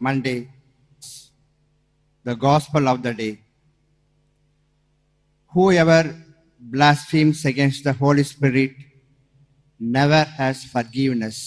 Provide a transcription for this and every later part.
Monday, the gospel of the day. Whoever blasphemes against the Holy Spirit never has forgiveness.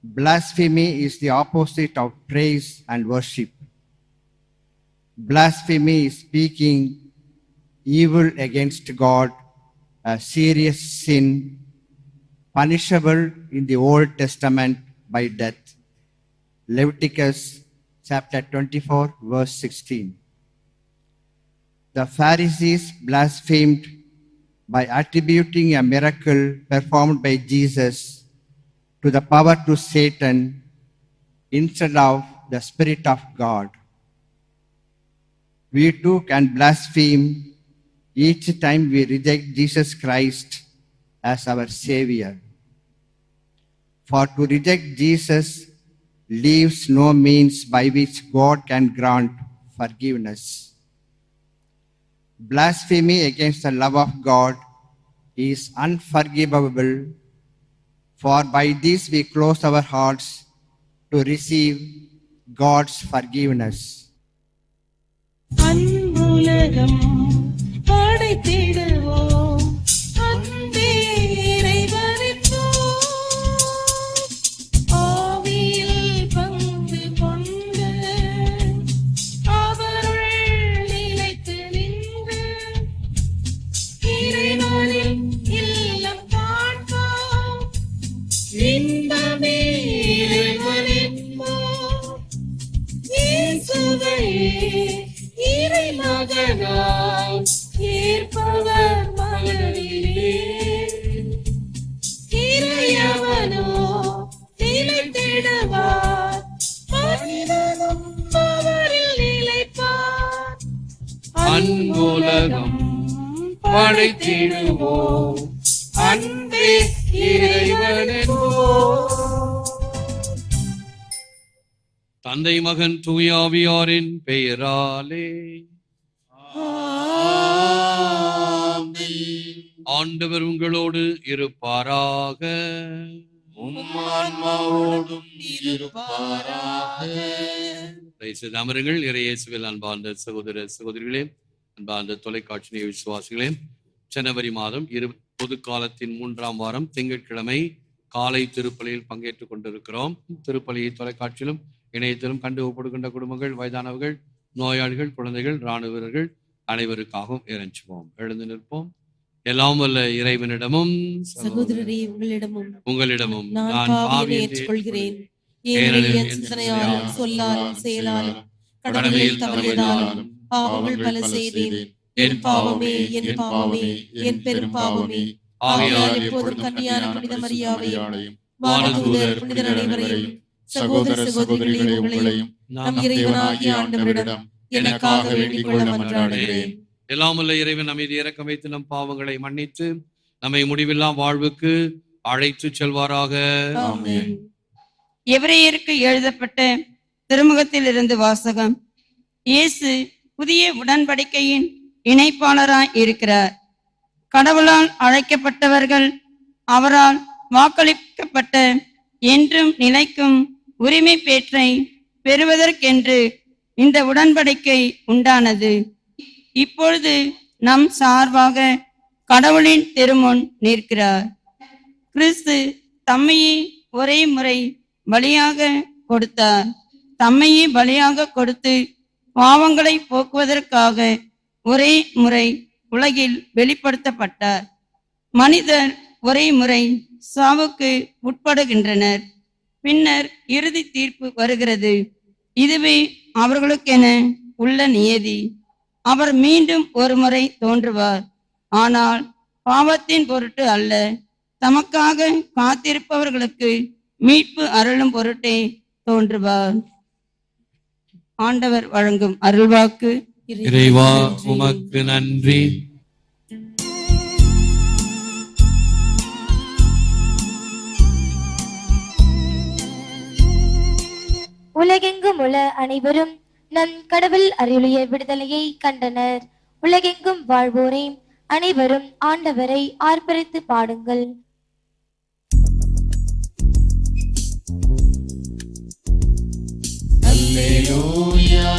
Blasphemy is the opposite of praise and worship. Blasphemy is speaking evil against God, a serious sin punishable in the Old Testament by death. Leviticus chapter 24, verse 16. The Pharisees blasphemed by attributing a miracle performed by Jesus to the power to Satan instead of the Spirit of God. We too can blaspheme each time we reject Jesus Christ as our Savior. For to reject Jesus leaves no means by which God can grant forgiveness. Blasphemy against the love of God is unforgivable, for by this we close our hearts to receive God's forgiveness. அன்புலகம் படைத்திடுவோம், அன்பே இறைவனுக்கோம். ஆவியில் பங்கு கொண்டு அவருள் நிலைத்து நின்று இறைவனின் இல்லம் காண்போம். இன்பமே இறைவனுக்கோம். இயேசுவே இறை மகனாய் ஏற்பவர் மகளிரே. இறையவனோ நிலைத்திடுவார், மனிதனும் அவரில் நிலைப்பார். அன்புலகம் படைத்திடுவோம், அன்பே இறைவனுக்கோம். தந்தை மகன் தூய ஆவியாரின் பெயராலே ஆண்டவர் உங்களோடு இருப்பாராக. ஆன்மாவோடும் இருப்பாராக. அமருங்கள். இறையேசுவில் அன்பார்ந்த சகோதர சகோதரிகளே, அன்பார்ந்த தொலைக்காட்சி விசுவாசிகளே, ஜனவரி மாதம் பொது காலத்தின் 3ஆம் வாரம் திங்கட்கிழமை காலை திருப்பலியில் பங்கேற்றுக் கொண்டிருக்கிறோம். திருப்பலியை தொலைக்காட்சியிலும் இணையத்திலும் கண்டு ஒப்படுகின்ற குடும்பங்கள், வயதானவர்கள், நோயாளிகள், குழந்தைகள், இராணுவ வீரர்கள் அனைவருக்காகவும் இறைஞ்சுவோம். எழுந்து நிற்போம். எல்லாம் வல்ல இறைவனிடமும் சகோதரரே உங்களிடமும் நான் பாவியை ஏற்றுக்கொள்கிறேன். ஏனெனில் என் சிந்தனையாலும் சொல்லாலும் செயலாலும் கடமையில் தவறியதாலும் பாவங்கள் பல செய்தேன். என் பாவமே என் பாவமே என் பெரும் பாவமே. ஆகையால் எப்போதும் கன்னியான புனித மரியாவையும் வானதூதர் புனிதர் அனைவரையும் சகோதர சகோதரிகளே உங்களையும் நம் இறைவனாகிய ஆண்டவரிடம் எனக்காக வேண்டிக் கொள்ள மன்றாடுகிறேன். எல்லாம் வல்ல இறைவன் நம்மை இரக்கம் வைத்து நம் பாவங்களை மன்னித்து நம்மை முடிவில்லா வாழ்வுக்கு அழைத்து செல்வாராக. ஆமென். எபிரேயருக்கு எழுதப்பட்ட திருமுகத்தில் இருந்து வாசகம். இயேசு புதிய உடன்படிக்கையின் இணைப்பாளராய் இருக்கிறார். கடவுளால் அழைக்கப்பட்டவர்கள் அவரால் வாக்களிக்கப்பட்ட என்றும் நிலைக்கும் உரிமை பேற்றை பெறுவதற்கென்று இந்த உடன்படிக்கை உண்டானது. இப்பொழுது நம் சார்பாக கடவுளின் திருமுன் நிற்கிறார். கிறிஸ்து தம்மையே ஒரே முறை பலியாக கொடுத்தார். தம்மையே பலியாக கொடுத்து பாவங்களை போக்குவதற்காக ஒரே முறை உலகில் வெளிப்படுத்தப்பட்டார். மனிதர் ஒரே முறை சாவுக்கு உட்படுகின்றனர். பின்னர் இறுதி தீர்ப்பு வருகிறது. இதுவே அவர்களுக்கென உள்ள நியதி. அவர் மீண்டும் ஒரு முறை தோன்றுவார். ஆனால் பாவத்தின் பொருட்டு அல்ல, தமக்காக காத்திருப்பவர்களுக்கு மீட்பு அருளும் பொருட்டே தோன்றுவார். ஆண்டவர் வழங்கும் அருள்வாக்கு. இறைவா உமக்கு நன்றி. உலகெங்கும் உள்ள அனைவரும் நம் கடவுள் அருளிய விடுதலையை கண்டனர். உலகெங்கும் வாழ்வோரே அனைவரும் ஆண்டவரை ஆர்ப்பரித்து பாடுங்கள். அல்லேலூயா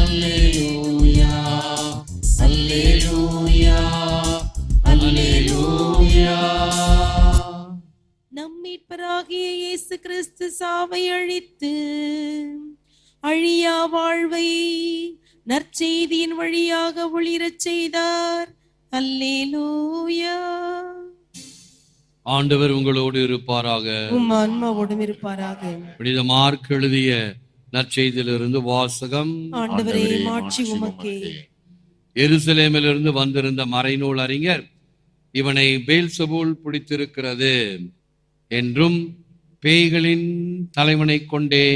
அல்லேலூயா அல்லேலூயா அல்லேலூயா. நம் மீட்பராகிய இயேசு கிறிஸ்து சாவை அழித்து அழியா வாழ்வை நற்செய்தியின் வழியாக ஒளிரச் செய்தார். அல்லேலூயா. ஆண்டவர் உங்களோடு இருப்பாராக. உம் ஆன்மாவோடும் இருப்பாராக. புனித மார்க் எழுதிய நற்செய்தியிலிருந்து வாசகம். ஆண்டவரே மாட்சி உமக்கே. எருசலேமிலிருந்து வந்திருந்த மறைநூல் அறிஞர் இவனை பெல்செபூல் பிடித்திருக்கிறது என்றும், பேய்களின் தலைவனை கொண்டே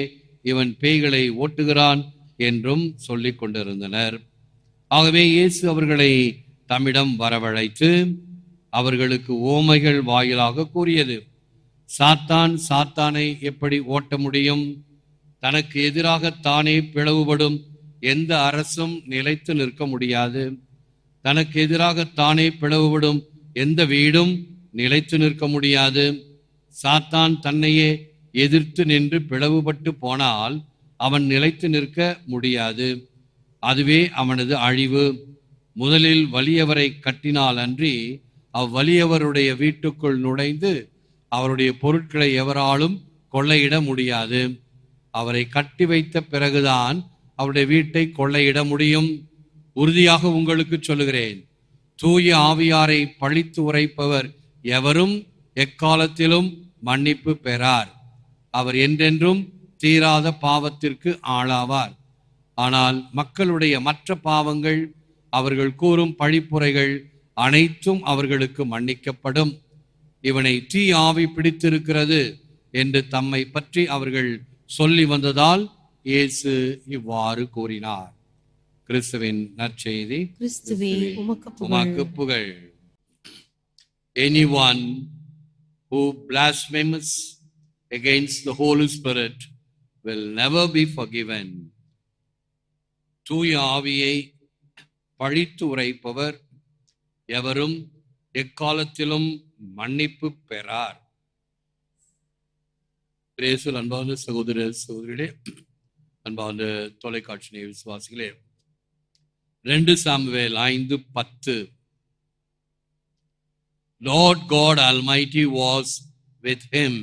இவன் பேய்களை ஓட்டுகிறான் என்றும் சொல்லிக் கொண்டிருந்தனர். ஆகவே இயேசு அவர்களை தம்மிடம் வரவழைத்து அவர்களுக்கு ஓமைகள் வாயிலாக கூறியது. சாத்தான் சாத்தானை எப்படி ஓட்ட முடியும்? தனக்கு எதிராக தானே பிளவுபடும் எந்த அரசும் நிலைத்து நிற்க முடியாது. தனக்கு எதிராக தானே பிளவுபடும் எந்த வீடும் நிலைத்து நிற்க முடியாது. சாத்தான் தன்னையே எதிர்த்து நின்று பிளவுபட்டு போனால் அவன் நிலைத்து நிற்க முடியாது. அதுவே அவனது அழிவு. முதலில் வலியவரை கட்டினால் அன்றி அவ்வலியவருடைய வீட்டுக்குள் நுழைந்து அவருடைய பொருட்களை எவராலும் கொள்ளையிட முடியாது. அவரை கட்டி வைத்த பிறகுதான் அவருடைய வீட்டை கொள்ளையிட முடியும். உறுதியாக உங்களுக்கு சொல்லுகிறேன், தூய ஆவியாரை பழித்து உரைப்பவர் எவரும் எக்காலத்திலும் மன்னிப்பு பெறார். அவர் என்றென்றும் தீராத பாவத்திற்கு ஆளாவார். ஆனால் மக்களுடைய மற்ற பாவங்கள், அவர்கள் கூறும் பழிப்புரைகள் அனைத்தும் அவர்களுக்கு மன்னிக்கப்படும். இவனை தீ ஆவி பிடித்திருக்கிறது என்று தம்மை பற்றி அவர்கள் சொல்லி வந்ததால் இயேசு இவ்வாறு கூறினார். கிறிஸ்துவின் நற்செய்தி. கிறிஸ்துவே உமக்கு உமக்கு புகழ். Anyone who blasphemes against the Holy Spirit will never be forgiven. தூய ஆவியை பழித்து உரைப்பவர் எவரும் எக்காலத்திலும் மன்னிப்பு பெறார். பிரேசுல் அன்பார்ந்த சகோதர சகோதரிகளே, அன்பார்ந்த தொலைக்காட்சி நேய விசுவாசிகளே, 2 Samuel 5:10 Lord God Almighty was with him.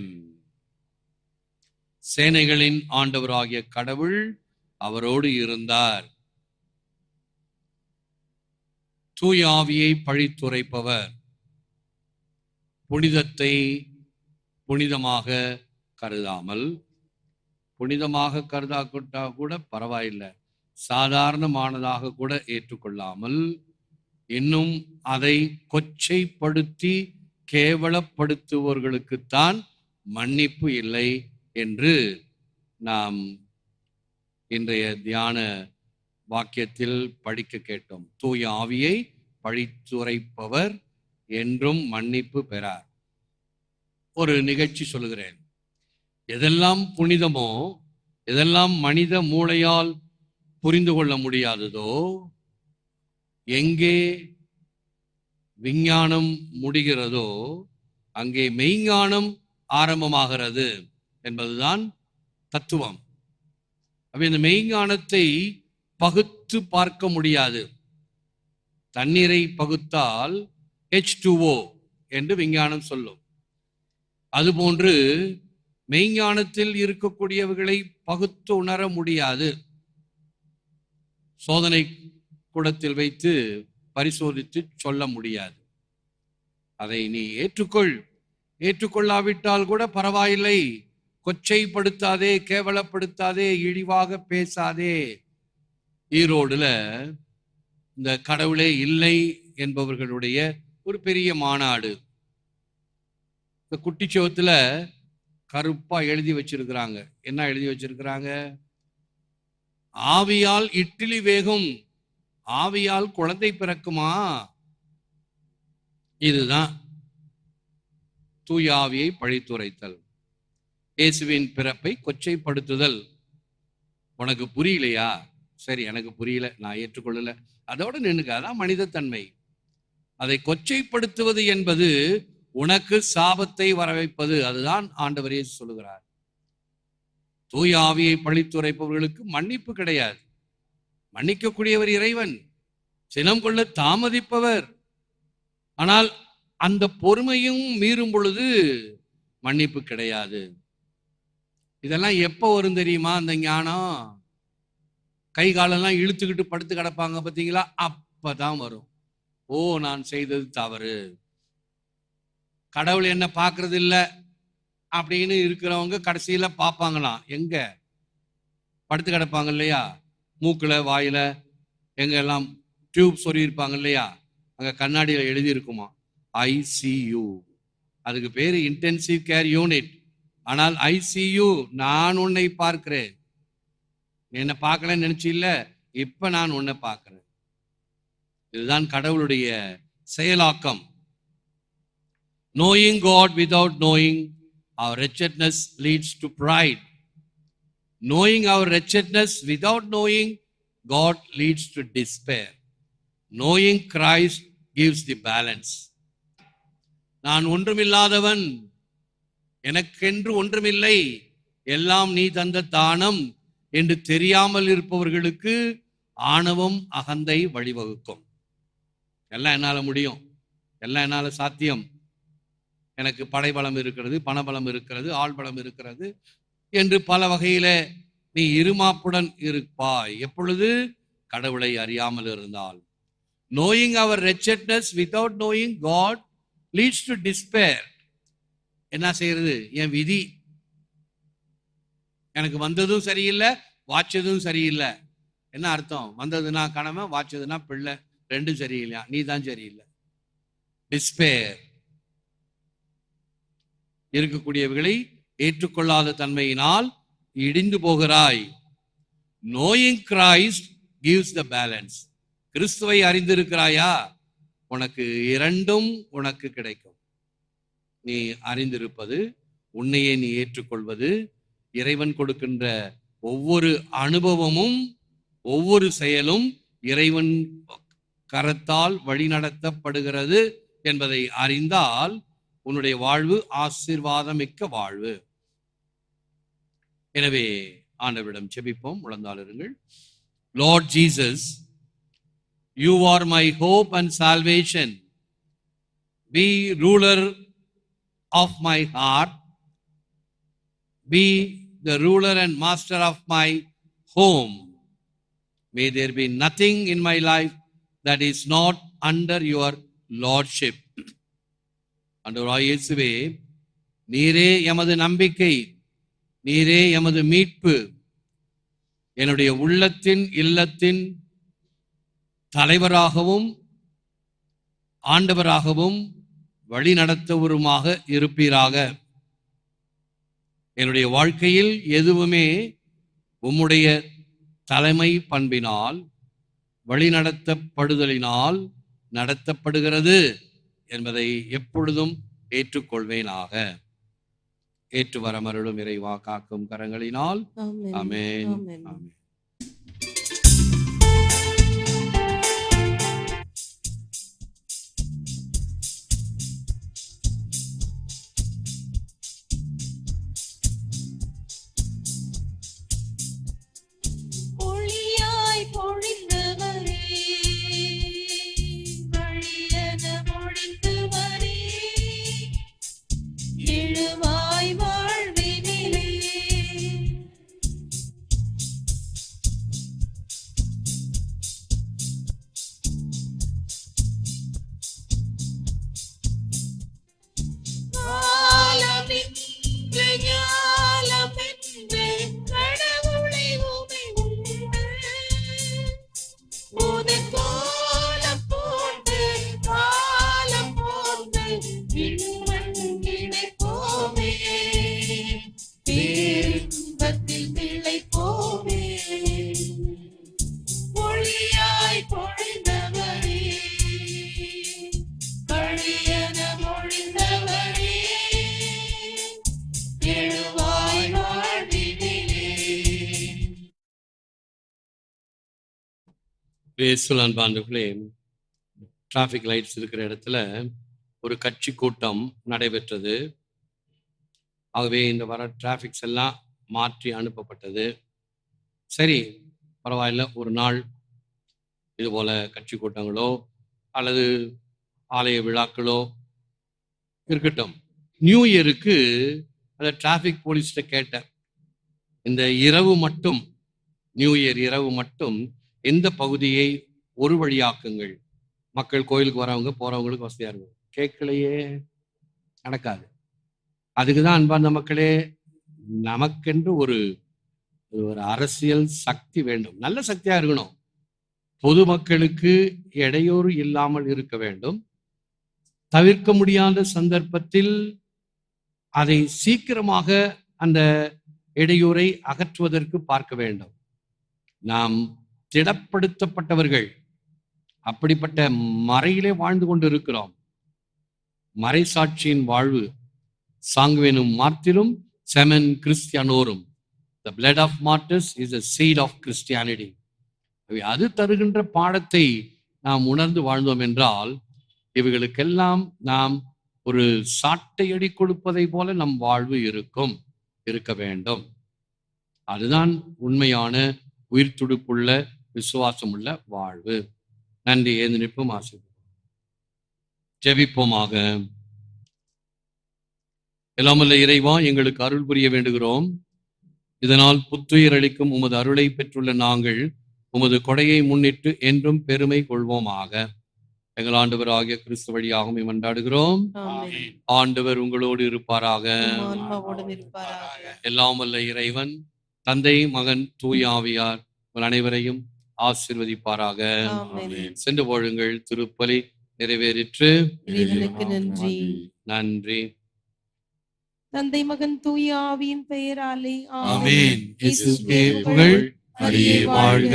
சேனைகளின் ஆண்டவராகிய கடவுள் அவரோடு இருந்தார். தூய ஆவியை பழித்துரைப்பவர் புனிதத்தை புனிதமாக கருதாமல், புனிதமாக கருதாக்கிட்டா கூட பரவாயில்லை, சாதாரணமானதாக கூட ஏற்றுக்கொள்ளாமல், இன்னும் அதை கொச்சைப்படுத்தி கேவலப்படுத்துபவர்களுக்குத்தான் மன்னிப்பு இல்லை என்று நாம் இன்றைய தியான வாக்கியத்தில் படிக்க கேட்டோம். தூய ஆவியை பழித்துரைப்பவர் என்றும் மன்னிப்பு பெறார். ஒரு நிகழ்ச்சி சொல்லுகிறேன். எதெல்லாம் புனிதமோ, எதெல்லாம் மனித மூளையால் புரிந்து கொள்ள முடியாததோ, எங்கே விஞ்ஞானம் முடிகிறதோ அங்கே மெய்ஞானம் ஆரம்பமாகிறது என்பதுதான் தத்துவம். அப்ப இந்த மெய்ஞானத்தை பகுத்து பார்க்க முடியாது. தண்ணீரை பகுத்தால் H2O என்று விஞ்ஞானம் சொல்லும். அதுபோன்று மெய்ஞானத்தில் இருக்கக்கூடியவர்களை பகுத்து உணர முடியாது. சோதனை கூடத்தில் வைத்து பரிசோதித்து சொல்ல முடியாது. அதை நீ ஏற்றுக்கொள்ளாவிட்டால் கூட பரவாயில்லை, கொச்சைப்படுத்தாதே, கேவலப்படுத்தாதே, இழிவாக பேசாதே. ஈரோடுல இந்த கடவுளே இல்லை என்பவர்களுடைய ஒரு பெரிய மாநாடு. இந்த குட்டிச்சோத்துல கருப்பா எழுதி வச்சிருக்கிறாங்க. என்ன எழுதி வச்சிருக்கிறாங்க? ஆவியால் இட்லி வேகும், ஆவியால் குழந்தை பிறக்குமா? இதுதான் தூய ஆவியை பழித்துரைத்தல், இயேசுவின் பிறப்பை கொச்சைப்படுத்துதல். உனக்கு புரியலையா? சரி, எனக்கு புரியல, நான் ஏற்றுக்கொள்ளல, அதோட நின்னுக்க. அதான் மனிதத்தன்மை. அதை கொச்சைப்படுத்துவது என்பது உனக்கு சாபத்தை வரவைப்பது. அதுதான் ஆண்டவர் இயேசு சொல்லுகிறார். தூய ஆவியை பழித்துரைப்பவர்களுக்கு மன்னிப்பு கிடையாது. மன்னிக்கக்கூடியவர் இறைவன், சினம் கொள்ள தாமதிப்பவர். ஆனால் அந்த பொறுமையும் மீறும் பொழுது மன்னிப்பு கிடையாது. இதெல்லாம் எப்போ வரும் தெரியுமா? அந்த ஞானம் கை காலெல்லாம் இழுத்துக்கிட்டு படுத்து கிடப்பாங்க பார்த்தீங்களா, அப்பதான் வரும். ஓ, நான் செய்தது தவறு, கடவுள் என்ன பார்க்கறது இல்லை அப்படின்னு இருக்கிறவங்க கடைசியில பார்ப்பாங்களாம். எங்க படுத்து கிடப்பாங்க இல்லையா, மூக்குல வாயில எங்க எல்லாம் டியூப் சொருகிருப்பாங்க இல்லையா, அங்க கண்ணாடியில எழுதி இருக்குமா ICU. அதுக்கு பேரு இன்டென்சிவ் கேர் யூனிட். ஆனால் ICU, நான் உன்னை பார்க்கிறேன். என்ன பார்க்கலன்னு நினைச்சு இல்ல, இப்ப நான் உன்னை பார்க்கிறேன். இதுதான் கடவுளுடைய செயலாக்கம். Knowing God without knowing our wretchedness leads to pride. Knowing our wretchedness without knowing God leads to despair. Knowing Christ gives the balance. நான் ஒன்றுமில்லாதவன், எனக்கென்று ஒன்றுமில்லை, எல்லாம் நீ தந்த தானம் என்று தெரியாமல் இருப்பவர்களுக்கு ஆணவம் அகந்தை வழிவகுக்கும். எல்லாம் என்னால முடியும், எல்லாம் என்னால சாத்தியம், எனக்கு படைபலம் இருக்கிறது, பணபலம் இருக்கிறது, ஆள்பலம் இருக்கிறது என்று பல வகையில நீ இருமாப்புடன் இருப்பாய். எப்பொழுது? கடவுளை அறியாமல் இருந்தால். Knowing our wretchedness without knowing God leads to despair. என்ன செய்யறது? என் விதி, எனக்கு வந்ததும் சரியில்லை, வாச்சதும் சரியில்லை. என்ன அர்த்தம்? வந்ததுன்னா கணவன், வாச்சதுன்னா பிள்ளை, ரெண்டும் சரியில்லையா, நீ தான் சரியில்லை. டிஸ்பேர். இருக்கக்கூடியவர்களை ஏற்றுக்கொள்ளாத தன்மையினால் இடிந்து போகிறாய். Knowing Christ gives the balance. கிறிஸ்துவை அறிந்திருக்கிறாயா? உனக்கு இரண்டும் உனக்கு கிடைக்கும். நீ அறிந்திருப்பது, உன்னையே நீ ஏற்றுக்கொள்வது, இறைவன் கொடுக்கின்ற ஒவ்வொரு அனுபவமும் ஒவ்வொரு செயலும் இறைவன் கரத்தால் வழிநடத்தப்படுகிறது என்பதை அறிந்தால் உன்னுடைய வாழ்வு ஆசீர்வாதமிக்க வாழ்வு. எனவே ஆண்டவரிடம் செபிப்போம், முழந்தாளிருங்கள். Lord Jesus, you are my hope and salvation. Be ruler of my heart. Be the ruler and master of my home. May there be nothing in my life that is not under your lordship. ஆண்டவராகிய இயேசுவே, நீரே எமது நம்பிக்கை, நீரே எமது மீட்பு. என்னுடைய உள்ளத்தின் இல்லத்தின் தலைவராகவும் ஆண்டவராகவும் வழிநடத்தவருமாக இருப்பீராக. என்னுடைய வாழ்க்கையில் எதுவுமே உம்முடைய தலைமை பண்பினால் வழிநடத்தப்படுதலினால் நடத்தப்படுகிறது என்பதை எப்பொழுதும் ஏற்றுக்கொள்வேனாக. ஏற்று வரமருளும் இறைவா, காக்கும் கரங்களினால். ஆமென். ஆமென். ஆமென். ஆமென். ஒளியாய் பொழிந்தவரே, வழியென பொழிந்தவரே, எழுவாய் வாழ்வினிலே. ஞாலமின்று ஞாலமின்று கடவுளை உமை உண்டு. உதன் கோலம் போன்று காலம் போன்று இணைப்போமே, பேரின்பத்தில் திளைப்போமே. ஒளியாய் பொழிந்தவரே, வழியென பொழிந்தவரே, எழுவாய் வாழ்வினிலே. இயேசுவில் அன்பானவர்களே, டிராஃபிக் லைட்ஸ் இருக்கிற இடத்துல ஒரு கட்சி கூட்டம் நடைபெற்றது. ஆகவே இந்த வர டிராஃபிக்ஸ் எல்லாம் மாற்றி அனுப்பப்பட்டது. சரி, பரவாயில்ல, ஒரு நாள் இது போல கட்சி கூட்டங்களோ அல்லது ஆலய விழாக்களோ இருக்கட்டும். நியூ இயருக்கு அந்த டிராஃபிக் போலீஸ்கிட்ட கேட்டேன், இந்த இரவு மட்டும், நியூ இயர் இரவு மட்டும் எந்த பகுதியை ஒரு வழியாக்குங்கள், மக்கள் கோயிலுக்கு வரவங்க போறவங்களுக்கு வசதியா இருக்கும். கேட்கலையே, நடக்காது. அதுக்குதான் அன்பார்ந்த மக்களே, நமக்கென்று ஒரு அரசியல் சக்தி வேண்டும். நல்ல சக்தியா இருக்கணும். பொதுமக்களுக்கு இடையூறு இல்லாமல் இருக்க வேண்டும். தவிர்க்க முடியாத சந்தர்ப்பத்தில் அதை சீக்கிரமாக அந்த இடையூறை அகற்றுவதற்கு பார்க்க வேண்டும். நாம் திடப்படுத்தப்பட்டவர்கள், அப்படிப்பட்ட மறையிலே வாழ்ந்து கொண்டு இருக்கிறோம். மறை சாட்சியின் வாழ்வு, சாங்குவேனும் மார்த்திரும் semen கிறிஸ்டியானோரும். The blood of martyrs is the seed of Christianity. அது தருகின்ற பாடத்தை நாம் உணர்ந்து வாழ்ந்தோம் என்றால், இவைகளுக்கெல்லாம் நாம் ஒரு சாட்டையடி கொடுப்பதை போல நம் வாழ்வு இருக்க வேண்டும். அதுதான் உண்மையான உயிர் துடுப்புள்ள விசுவாசமுள்ள வாழ்வு. நன்றி. ஏந்து நிற்போம், ஆசீர்வதிப்போம். ஜெபிப்போமாக. எல்லாமல்ல இறைவா, எங்களுக்கு அருள் புரிய வேண்டுகிறோம். இதனால் புத்துயிர் அளிக்கும் உமது அருளை பெற்றுள்ள நாங்கள் உமது கொடையை முன்னிட்டு என்றும் பெருமை கொள்வோமாக. எங்கள் ஆண்டவர் ஆகிய கிறிஸ்து வழியாகவும் மன்றாடுகிறோம். ஆண்டவர் உங்களோடு இருப்பாராக. எல்லாம் வல்ல இறைவன் தந்தை, மகன், தூய ஆவியார் உங்கள் அனைவரையும் ஆசீர்வதிப்பாராக. சென்று வாழுங்கள். திருப்பலி நிறைவேறிற்று. நன்றி. நன்றி. தந்தை, மகன், தூய ஆவியின் பெயராலே ஆமென். இயேசுவே புகழ். மரியே வாழ்க.